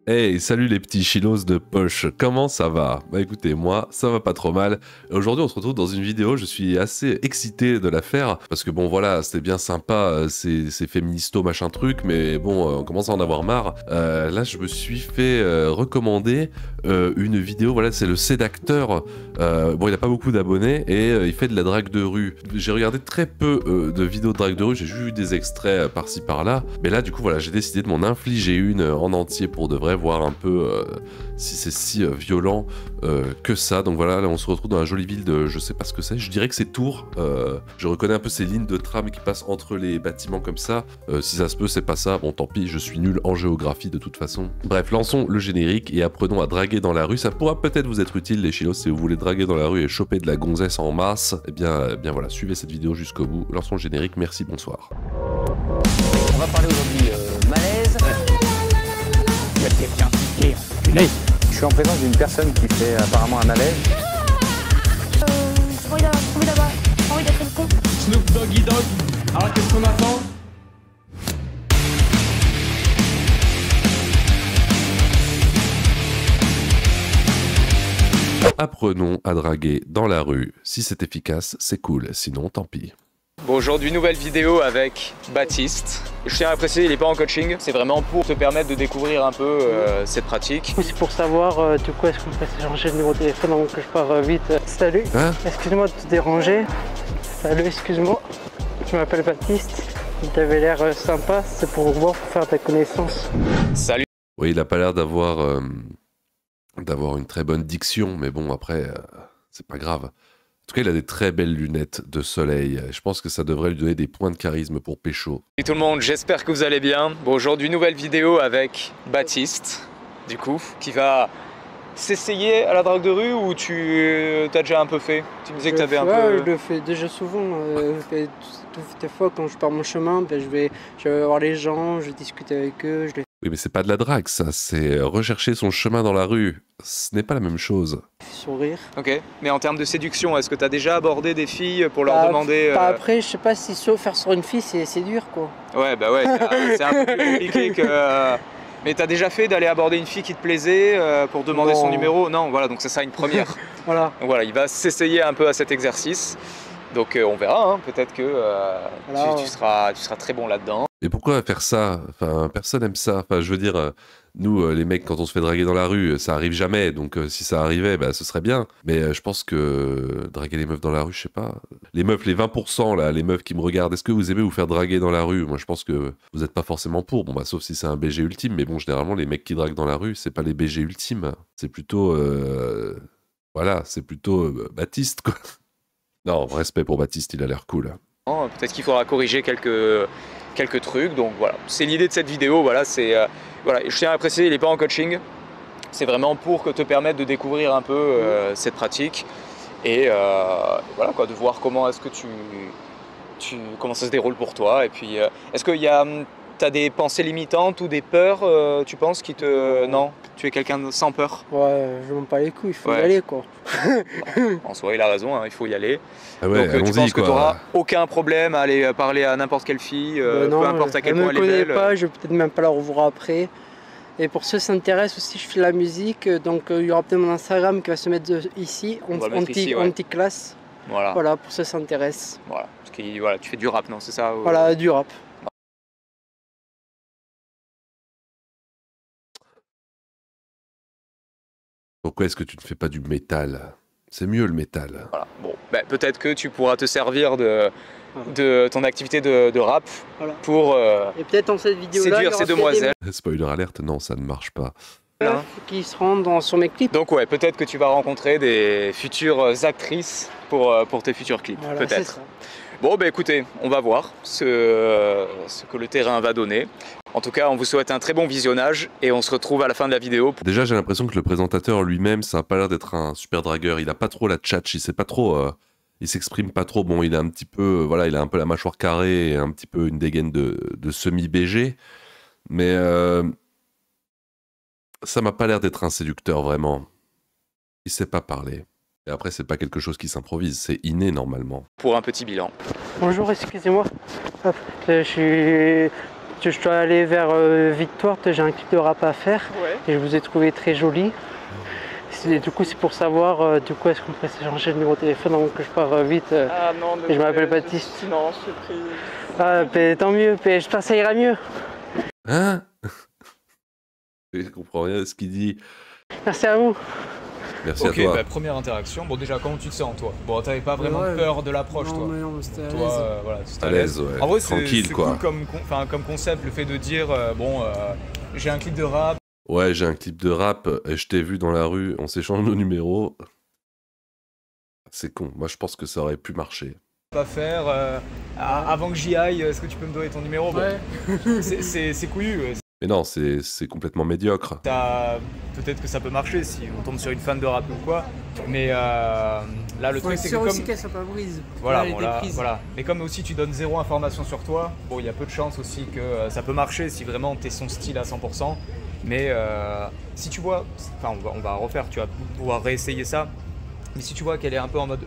Hey, salut les petits chilos de poche, comment ça va? Bah écoutez, moi, ça va pas trop mal. Aujourd'hui, on se retrouve dans une vidéo, je suis assez excité de la faire, parce que bon voilà, c'était bien sympa, c'est féministo machin truc, mais bon, on commence à en avoir marre. Là, je me suis fait recommander une vidéo, voilà, c'est le Sédacteur. Bon, il a pas beaucoup d'abonnés, et il fait de la drague de rue. J'ai regardé très peu de vidéos de drague de rue, j'ai juste vu des extraits par-ci par-là, mais là, du coup, voilà, j'ai décidé de m'en infliger une en entier pour de vrai, voir un peu si c'est si violent que ça. Donc voilà, là on se retrouve dans la jolie ville de je sais pas ce que c'est, je dirais que c'est Tours. Je reconnais un peu ces lignes de tram qui passent entre les bâtiments comme ça. Si ça se peut, c'est pas ça. Bon, tant pis, je suis nul en géographie de toute façon. Bref, lançons le générique et apprenons à draguer dans la rue. Ça pourra peut-être vous être utile, les chilos, si vous voulez draguer dans la rue et choper de la gonzesse en masse. Eh bien voilà, suivez cette vidéo jusqu'au bout. Lançons le générique, merci, bonsoir. On va parler aujourd'hui malaise. Il y a quelqu'un qui est enculé. Je suis en présence d'une personne qui fait apparemment un malaise. J'ai envie d'être une con. Snoop Doggy Dogg. Alors qu'est-ce qu'on attend? Apprenons à draguer dans la rue. Si c'est efficace, c'est cool. Sinon, tant pis. Bon, aujourd'hui, nouvelle vidéo avec Baptiste. Je tiens à préciser, il n'est pas en coaching. C'est vraiment pour te permettre de découvrir un peu cette pratique. C'est pour savoir du coup est-ce qu'on peut s'échanger le numéro de téléphone avant que je pars vite. Salut, Hein? excuse-moi de te déranger. Salut, excuse-moi. Je m'appelle Baptiste. Tu avais l'air sympa, c'est pour voir, pour faire ta connaissance. Salut. Oui, il a pas l'air d'avoir une très bonne diction, mais bon, après, c'est pas grave. En tout cas, il a des très belles lunettes de soleil. Je pense que ça devrait lui donner des points de charisme pour pécho. Salut tout le monde, j'espère que vous allez bien. Bon, aujourd'hui, nouvelle vidéo avec Baptiste, du coup, qui va s'essayer à la drague de rue ou tu t'as déjà un peu fait? Tu me disais que tu avais un peu... Je le fais déjà souvent. Toutes les fois quand je pars mon chemin, je vais voir les gens, je vais discuter avec eux. Oui, mais c'est pas de la drague, ça. C'est rechercher son chemin dans la rue. Ce n'est pas la même chose. Sourire. Ok, mais en termes de séduction, est-ce que tu as déjà abordé des filles pour leur demander... Après, je sais pas si faire sur une fille, c'est dur quoi. Ouais, bah ouais, c'est un peu plus compliqué que... Mais t'as déjà fait d'aller aborder une fille qui te plaisait pour demander son numéro? Non, voilà, donc c'est ça une première. Voilà. Donc voilà, il va s'essayer un peu à cet exercice. Donc on verra, hein. Peut-être que Voilà, tu seras très bon là-dedans. Mais pourquoi faire ça? Enfin, personne aime ça. Enfin, je veux dire, nous, les mecs, quand on se fait draguer dans la rue, ça arrive jamais. Donc, si ça arrivait, bah, ce serait bien. Mais je pense que draguer les meufs dans la rue, je sais pas. Les meufs, les 20%, là, les meufs qui me regardent, est-ce que vous aimez vous faire draguer dans la rue? Moi, je pense que vous n'êtes pas forcément pour. Bon, bah, sauf si c'est un BG ultime. Mais bon, généralement, les mecs qui draguent dans la rue, c'est pas les BG ultimes. C'est plutôt... voilà, c'est plutôt Baptiste, quoi. Non, respect pour Baptiste, il a l'air cool. Peut-être qu'il faudra corriger quelques trucs. Donc voilà, c'est l'idée de cette vidéo. Voilà, voilà. Et je tiens à préciser, il n'est pas en coaching. C'est vraiment pour que te permettre de découvrir un peu cette pratique et voilà quoi, de voir comment est-ce que comment ça se déroule pour toi. Et puis, est-ce qu'il y a t'as des pensées limitantes ou des peurs, tu penses, qui te... Non, tu es quelqu'un sans peur? Ouais, je m'en bats les couilles, il faut y Ouais. aller quoi. En soi, il a raison, hein, il faut y aller. Ah ouais, Donc tu allons-y, penses que tu quoi. n'auras aucun problème à aller parler à n'importe quelle fille, Non, peu importe à quel point elle elle me est connaît belle. pas, je vais peut-être même pas la revoir après. Et pour ceux qui s'intéressent aussi, je fais de la musique, donc il y aura peut-être mon Instagram qui va se mettre ici, On va le mettre ici, ouais. anti-classe. Voilà. Voilà, pour ceux qui s'intéressent. Voilà. Parce que, voilà, tu fais du rap, non, c'est ça? Voilà, du rap. Pourquoi est-ce que tu ne fais pas du métal? C'est mieux le métal. Voilà. Bon, ben, peut-être que tu pourras te servir de ton activité de rap Voilà. pour Et peut-être dans cette vidéo-là, séduire ces demoiselles. Spoiler alerte, non, ça ne marche pas. meufs qui seront sur mes clips. Donc ouais, peut-être que tu vas rencontrer des futures actrices pour tes futurs clips, Voilà, c'est peut-être. ça. Bon, ben écoutez, on va voir ce que le terrain va donner. En tout cas, on vous souhaite un très bon visionnage et on se retrouve à la fin de la vidéo. Déjà, j'ai l'impression que le présentateur lui-même, ça a pas l'air d'être un super dragueur. Il a pas trop la tchatch, il sait pas trop... il s'exprime pas trop. Bon, il a un petit peu... voilà, il a un peu la mâchoire carrée et un petit peu une dégaine de semi-BG. Mais... ça m'a pas l'air d'être un séducteur, vraiment. Il sait pas parler. Et après, c'est pas quelque chose qui s'improvise, c'est inné, normalement. Pour un petit bilan. Bonjour, excusez-moi. Hop, je suis je dois aller vers Victoire, j'ai un clip de rap à faire. Ouais. Et je vous ai trouvé très joli. Et du coup, c'est pour savoir, du coup, est-ce qu'on peut s'échanger le numéro de téléphone avant que je pars vite Ah non, et je m'appelle Baptiste. Non, je suis pris. Ah, tant mieux, j'espère que ça ira mieux. Hein? Je comprends rien de ce qu'il dit. Merci à vous. Merci Ok, à toi. bah, première interaction. Bon, déjà, comment tu te sens, toi? Bon, t'avais pas vraiment Ouais. peur de l'approche, toi? Non, mais c'était à l'aise. Toi, voilà, c'était À l'aise, ouais. En vrai, Tranquille, c'est quoi. cool comme concept, le fait de dire, j'ai un clip de rap. Ouais, j'ai un clip de rap et je t'ai vu dans la rue, on s'échange nos numéros. C'est con, moi je pense que ça aurait pu marcher. Pas faire avant que j'y aille, est-ce que tu peux me donner ton numéro? Bon, Ouais. c'est couillu. Mais non, c'est complètement médiocre. Peut-être que ça peut marcher si on tombe sur une fan de rap ou quoi. Mais là, le Faut truc, être c'est que sûr comme. aussi qu'elle soit pas brise. Voilà, Elle bon, était là, prise. voilà. Mais comme aussi tu donnes zéro information sur toi, bon, il y a peu de chances aussi que ça peut marcher si vraiment t'es son style à 100%. Mais si tu vois, enfin on va refaire, tu vas pouvoir réessayer ça. Mais si tu vois qu'elle est un peu en mode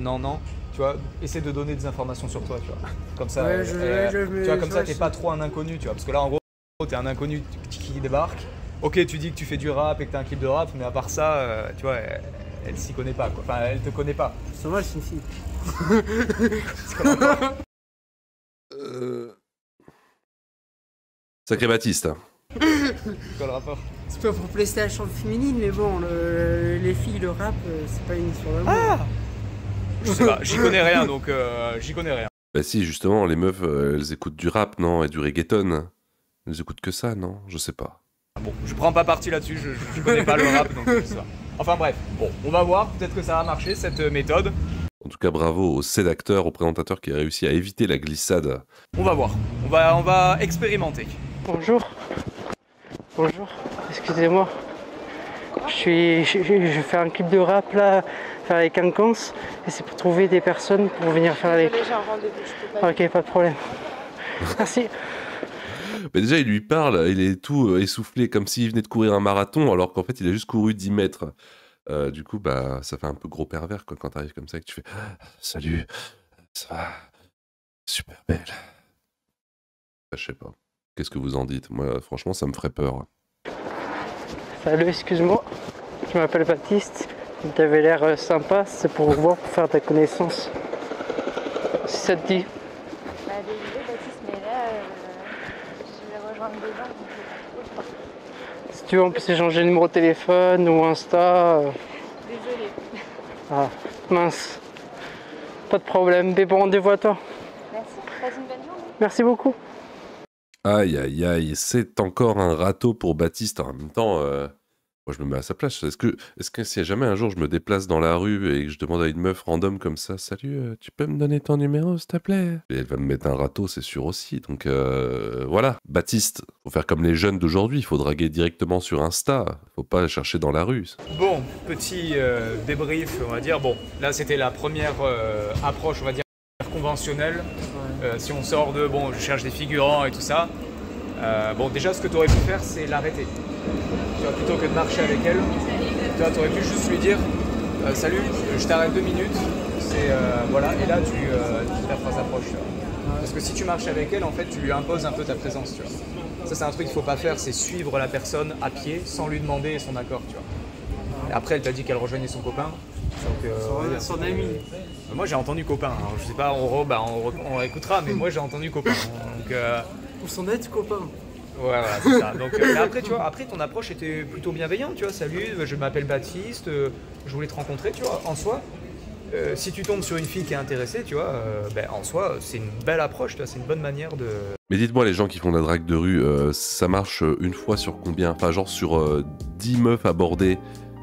non, tu vois, essaie de donner des informations sur toi, tu vois. Comme ça, Ouais, tu vois, comme ça, t'es je- pas trop un inconnu, tu vois. Parce que là, en gros, t'es un inconnu qui débarque. Ok, tu dis que tu fais du rap et que t'as un clip de rap, mais à part ça, tu vois, elle s'y connaît pas, quoi. Enfin, elle te connaît pas. Ça va, c'est une fille. Sacré Baptiste. Hein. C'est quoi le rapport? C'est pas pour PlayStation féminine, mais bon, les filles, le rap, c'est pas une histoire d'amour. Je sais pas, j'y connais rien, donc j'y connais rien. Bah si, justement, les meufs, elles écoutent du rap, non? Et du reggaeton. Elles écoutent que ça, non? Je sais pas. Bon, je prends pas parti là-dessus, je connais pas le rap, donc je sais pas. Enfin bref, bon, on va voir, peut-être que ça va marcher cette méthode. En tout cas, bravo au sédacteur, au présentateur qui a réussi à éviter la glissade. On va voir, on va expérimenter. Bonjour. Bonjour. Excusez-moi. Je fais un clip de rap là, faire les quinconces, et c'est pour trouver des personnes pour venir faire les. J'ai un rendez-vous, je peux pas. Ok, pas de problème. Merci. Mais déjà, il lui parle, il est tout essoufflé, comme s'il venait de courir un marathon, alors qu'en fait, il a juste couru 10 mètres. Du coup, bah, ça fait un peu gros pervers, quoi, quand t'arrives comme ça et que tu fais « Salut, ça va? Super belle. » Je sais pas. Qu'est-ce que vous en dites? Moi, franchement, ça me ferait peur. Salut, excuse-moi. Je m'appelle Baptiste. Tu avais l'air sympa, c'est pour voir, pour faire ta connaissance. Si ça te dit. Bah désolé Baptiste, mais là, je vais rejoindre des gens, donc je vais pas trop. Si tu veux, on peut s'échanger le numéro de téléphone ou Insta. Désolée. Ah, mince. Pas de problème. Mais bon rendez-vous à toi. Merci, passe une bonne journée. Merci beaucoup. Aïe, aïe, aïe, c'est encore un râteau pour Baptiste. En même temps, moi, je me mets à sa place. Est-ce que si jamais un jour je me déplace dans la rue et que je demande à une meuf random comme ça, « Salut, tu peux me donner ton numéro, s'il te plaît ?» Et elle va me mettre un râteau, c'est sûr aussi. Donc voilà, Baptiste, faut faire comme les jeunes d'aujourd'hui. Il faut draguer directement sur Insta. Faut pas chercher dans la rue. Bon, petit débrief, on va dire. Bon, là c'était la première approche, on va dire, conventionnelle. Si on sort de, bon, je cherche des figurants et tout ça. Bon, déjà, ce que tu aurais pu faire, c'est l'arrêter. Tu vois, plutôt que de marcher avec elle, tu vois, aurais pu juste lui dire salut, je t'arrête 2 minutes. C'est voilà, et là, tu la phrase approche. Tu vois. Parce que si tu marches avec elle, en fait, tu lui imposes un peu ta présence. Tu vois. Ça, c'est un truc qu'il faut pas faire, c'est suivre la personne à pied sans lui demander son accord. Tu vois. Et après, elle t'a dit qu'elle rejoignait son copain. Donc, Son ami. moi j'ai entendu copain, alors, je sais pas, on écoutera, mais moi j'ai entendu copain. Donc, Ou son ex-copain. ouais, voilà, c'est ça. Donc, mais après, tu vois, après ton approche était plutôt bienveillante, tu vois. Salut, je m'appelle Baptiste, je voulais te rencontrer, tu vois. En soi, si tu tombes sur une fille qui est intéressée, tu vois, en soi, c'est une belle approche, tu vois, c'est une bonne manière de. Mais dites-moi, les gens qui font de la drague de rue, ça marche une fois sur combien? Enfin, genre sur 10 meufs abordées.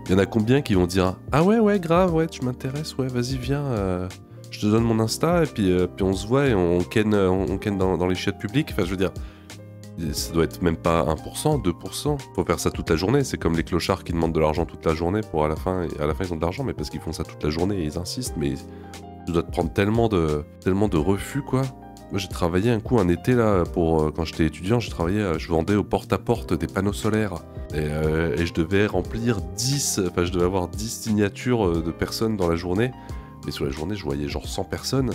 Il y en a combien qui vont dire « Ah ouais, grave, ouais, tu m'intéresses, ouais, vas-y, viens, je te donne mon Insta, et puis on se voit et on ken dans les chiottes publiques. » Enfin, je veux dire, ça doit être même pas 1%, 2%. Faut faire ça toute la journée. C'est comme les clochards qui demandent de l'argent toute la journée pour à la fin ils ont de l'argent, mais parce qu'ils font ça toute la journée et ils insistent. Mais tu dois te prendre tellement de refus, quoi. Moi, j'ai travaillé un été là quand j'étais étudiant, je vendais au porte-à-porte des panneaux solaires et je devais remplir je devais avoir 10 signatures de personnes dans la journée. Mais sur la journée, je voyais genre 100 personnes.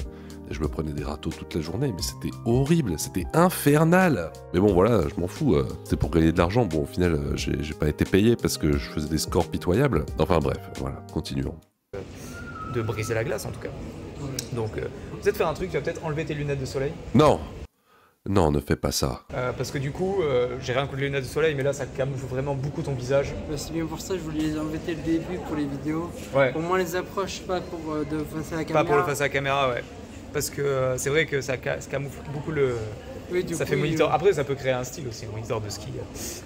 Et je me prenais des râteaux toute la journée, mais c'était horrible, c'était infernal. Mais bon, voilà, je m'en fous, c'était pour gagner de l'argent. Bon, au final, j'ai pas été payé parce que je faisais des scores pitoyables. Enfin bref, voilà, continuons. De briser la glace en tout cas. Donc, peut-être faire un truc, tu vas peut-être enlever tes lunettes de soleil. Non! Non, ne fais pas ça. Parce que du coup, j'ai rien contre les lunettes de soleil, mais là ça camoufle vraiment beaucoup ton visage. Bah, c'est bien pour ça que je voulais les enlever dès le début pour les vidéos. Ouais. Au moins les approches, pas pour de face à la caméra. Pas pour le face à la caméra, ouais. Parce que c'est vrai que ça camoufle beaucoup le. Oui, du ça coup, fait moniteur. Après, ça peut créer un style aussi, moniteur de ski.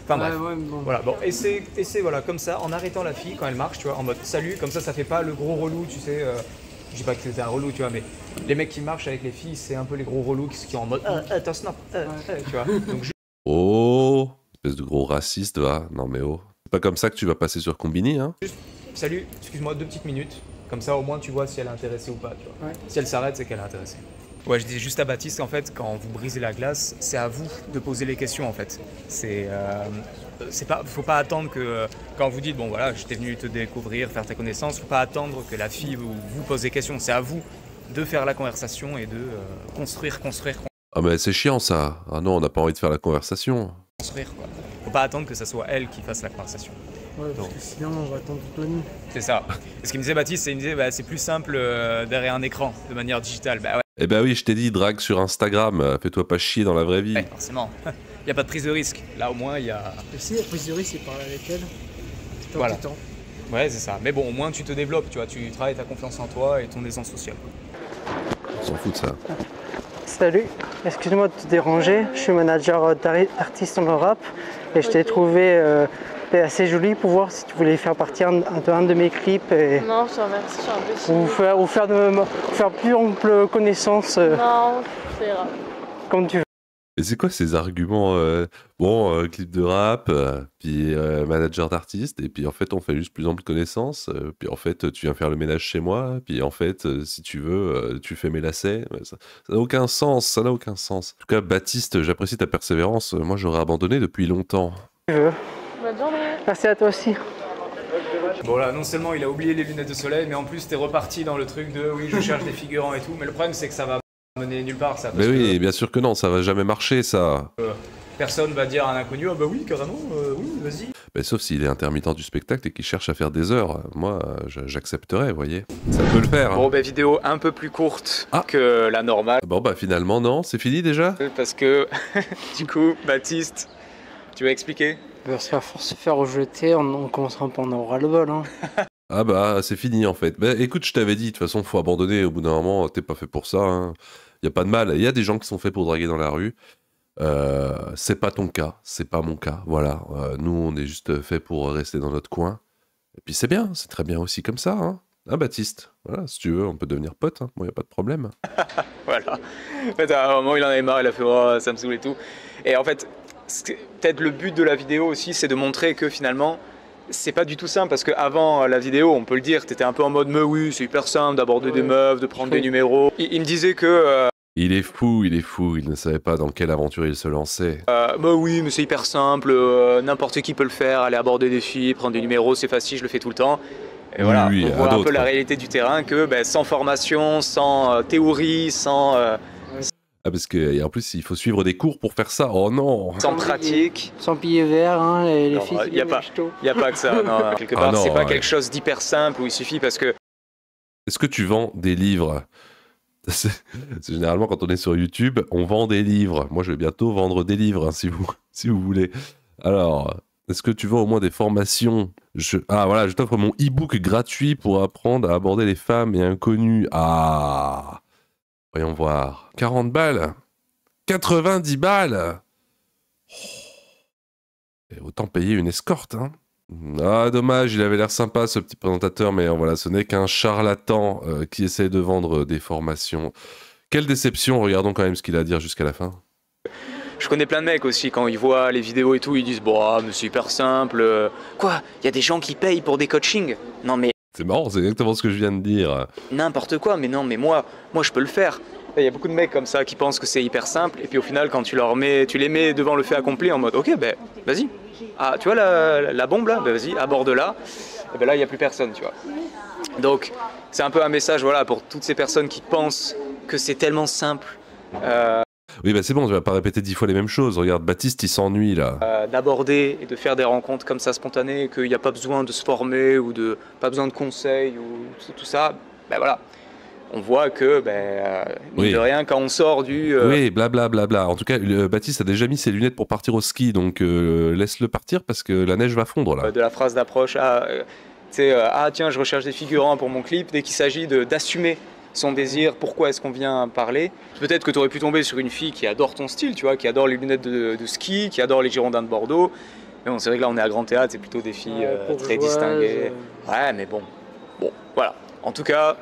Enfin bref. Ouais, bon. Voilà, bon, essaie voilà, comme ça, en arrêtant la fille quand elle marche, tu vois, en mode salut, comme ça fait pas le gros relou, tu sais. Je dis pas que c'était un relou, tu vois, mais les mecs qui marchent avec les filles, c'est un peu les gros relous qui sont en mode t'as snap, tu vois. Donc, Oh! Espèce de gros raciste, va. Non mais oh. C'est pas comme ça que tu vas passer sur Combini, hein? salut, excuse-moi 2 petites minutes, comme ça au moins tu vois si elle est intéressée ou pas, tu vois. Ouais. Si elle s'arrête, c'est qu'elle est intéressée. Ouais, je dis juste à Baptiste qu'en fait, quand vous brisez la glace, c'est à vous de poser les questions en fait. Faut pas attendre que quand vous dites bon voilà, j'étais venu te découvrir, faire ta connaissance, faut pas attendre que la fille vous pose des questions. C'est à vous de faire la conversation et de construire. Ah mais c'est chiant ça. Ah non, on n'a pas envie de faire la conversation. Quoi. Faut pas attendre que ça soit elle qui fasse la conversation. Ouais, parce que sinon on va attendre toute la nuit. C'est ça. Et ce qu'il me disait Baptiste, il me disait c'est plus simple derrière un écran, de manière digitale. Bah ouais. Eh ben oui, je t'ai dit, drague sur Instagram, fais-toi pas chier dans la vraie vie. Ouais, forcément. Il n'y a pas de prise de risque. Là au moins il y a... Et si la prise de risque c'est parler avec elle, c'est pas Voilà. tout le temps. Ouais c'est ça. Mais bon au moins tu te développes, tu vois, tu travailles ta confiance en toi et ton aisance sociale. On s'en fout de ça. Salut, excuse-moi de te déranger, je suis manager d'artiste dans le rap et je t'ai trouvé assez jolie pour voir si tu voulais faire partie d'un de mes clips et Non, je te remercie, je suis un peu ou faire plus ample connaissance Non, ça ira. comme tu veux. Et c'est quoi ces arguments clip de rap, puis manager d'artiste, et puis en fait on fait juste plus ample connaissance, puis en fait tu viens faire le ménage chez moi, puis en fait si tu veux tu fais mes lacets. Ça n'a aucun sens, ça n'a aucun sens. En tout cas Baptiste, j'apprécie ta persévérance, moi j'aurais abandonné depuis longtemps. Bonne journée. Merci à toi aussi. Bon là, non seulement il a oublié les lunettes de soleil, mais en plus t'es reparti dans le truc de oui je cherche des figurants et tout, mais le problème c'est que ça va mener nulle part ça. Parce Mais oui, que, bien sûr que non, ça va jamais marcher ça. personne va dire à un inconnu ah bah oui carrément, oui vas-y. Mais sauf s'il est intermittent du spectacle et qu'il cherche à faire des heures. Moi, j'accepterais, vous voyez. Ça peut le faire. Hein. Bon bah vidéo un peu plus courte Ah. que la normale. Bon bah finalement non, c'est fini déjà. Parce que du coup Baptiste, tu vas expliquer? Parce qu'à force de se faire rejeter, on commencera pas en avoir le bol. Hein. Ah bah c'est fini en fait. Bah écoute, je t'avais dit, de toute façon faut abandonner au bout d'un moment, t'es pas fait pour ça. Hein. Y a pas de mal, il y a des gens qui sont faits pour draguer dans la rue. C'est pas ton cas, c'est pas mon cas, voilà. Nous on est juste fait pour rester dans notre coin. Et puis c'est bien, c'est très bien aussi comme ça. Hein, Baptiste, voilà, si tu veux on peut devenir pote, hein. Moi y a pas de problème. Voilà. En fait, à un moment, il en avait marre, il a fait oh, ça me saoule et tout. Et en fait, peut-être le but de la vidéo aussi, c'est de montrer que finalement, c'est pas du tout simple parce qu'avant la vidéo, on peut le dire, t'étais un peu en mode mais oui, c'est hyper simple d'aborder des meufs, de prendre des numéros. Il me disait que. Il est fou, il ne savait pas dans quelle aventure il se lançait. Bah oui, mais c'est hyper simple, n'importe qui peut le faire, aller aborder des filles, prendre des numéros, c'est facile, je le fais tout le temps. Et voilà, Oui, on voit un peu la réalité du terrain que sans formation, sans théorie, sans Ah parce que et en plus il faut suivre des cours pour faire ça. Oh non. sans pratique. Sans piller vert, hein, les Non, filles y a pas. Il n'y a pas que ça. Non, quelque part, non, c'est pas ouais. quelque chose d'hyper simple où il suffit parce que. Est-ce que tu vends des livres? C'est généralement quand on est sur YouTube, on vend des livres. Moi, je vais bientôt vendre des livres, hein, si vous voulez. Alors, est-ce que tu vends au moins des formations? Ah voilà, je t'offre mon e-book gratuit pour apprendre à aborder les femmes et inconnus. Ah, voyons voir. 40 balles, 90 balles. Et autant payer une escorte, hein. Ah, dommage, il avait l'air sympa ce petit présentateur, mais voilà, ce n'est qu'un charlatan qui essaie de vendre des formations. Quelle déception, regardons quand même ce qu'il a à dire jusqu'à la fin. Je connais plein de mecs aussi, quand ils voient les vidéos et tout, ils disent bon, mais c'est hyper simple. Quoi? Il y a des gens qui payent pour des coachings? Non, mais C'est marrant, c'est exactement ce que je viens de dire. n'importe quoi, mais non, mais moi je peux le faire. Il y a beaucoup de mecs comme ça qui pensent que c'est hyper simple, et puis au final, quand tu les mets devant le fait accompli en mode ok, ben vas-y. Ah, tu vois la bombe là? Ben vas-y, aborde-la. Et ben là, il n'y a plus personne, tu vois. Donc, c'est un peu un message voilà, pour toutes ces personnes qui pensent que c'est tellement simple. Oui, bah c'est bon, tu vas pas répéter 10 fois les mêmes choses. Regarde, Baptiste, il s'ennuie là. D'aborder et de faire des rencontres comme ça spontanées, qu'il n'y a pas besoin de se former ou pas besoin de conseils ou tout ça, ben voilà. On voit que, mine de rien, quand on sort du... Oui, blablabla. En tout cas, Baptiste a déjà mis ses lunettes pour partir au ski, donc laisse-le partir parce que la neige va fondre là. De la phrase d'approche, tiens, je recherche des figurants pour mon clip, dès qu'il s'agit d'assumer son désir, pourquoi est-ce qu'on vient parler. Peut-être que tu aurais pu tomber sur une fille qui adore ton style, tu vois, qui adore les lunettes de ski, qui adore les Girondins de Bordeaux. Mais bon, c'est vrai que là, on est à Grand Théâtre, c'est plutôt des filles très distinguées. Ouais, mais bon, voilà. En tout cas...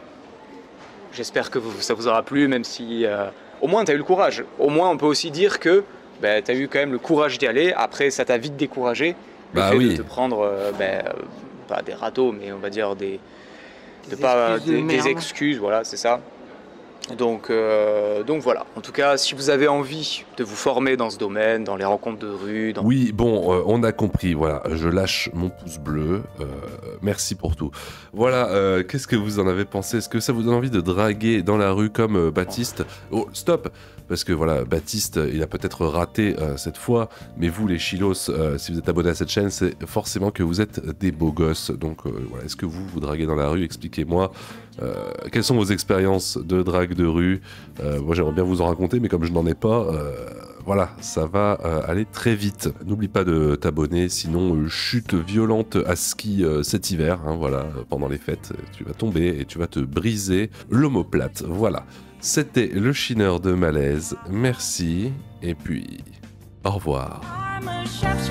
J'espère que ça vous aura plu, même si au moins tu as eu le courage. Au moins on peut aussi dire que tu as eu quand même le courage d'y aller. Après ça t'a vite découragé. Le fait de te prendre, pas des râteaux, mais on va dire des excuses, voilà, c'est ça. Donc voilà, en tout cas, si vous avez envie de vous former dans ce domaine, dans les rencontres de rue... Oui, bon, on a compris, voilà, je lâche mon pouce bleu, merci pour tout. Voilà, qu'est-ce que vous en avez pensé? Est-ce que ça vous donne envie de draguer dans la rue comme Baptiste? Oh, stop! Parce que voilà, Baptiste, il a peut-être raté cette fois, mais vous les chilos, si vous êtes abonné à cette chaîne, c'est forcément que vous êtes des beaux gosses. Donc voilà, est-ce que vous draguez dans la rue? Expliquez-moi. Quelles sont vos expériences de drague de rue? Moi j'aimerais bien vous en raconter, mais comme je n'en ai pas, voilà, ça va aller très vite. N'oublie pas de t'abonner, sinon chute violente à ski cet hiver, hein, voilà, pendant les fêtes, tu vas tomber et tu vas te briser l'omoplate, voilà. C'était le chineur de Malaise, merci, et puis au revoir. I'm a chef,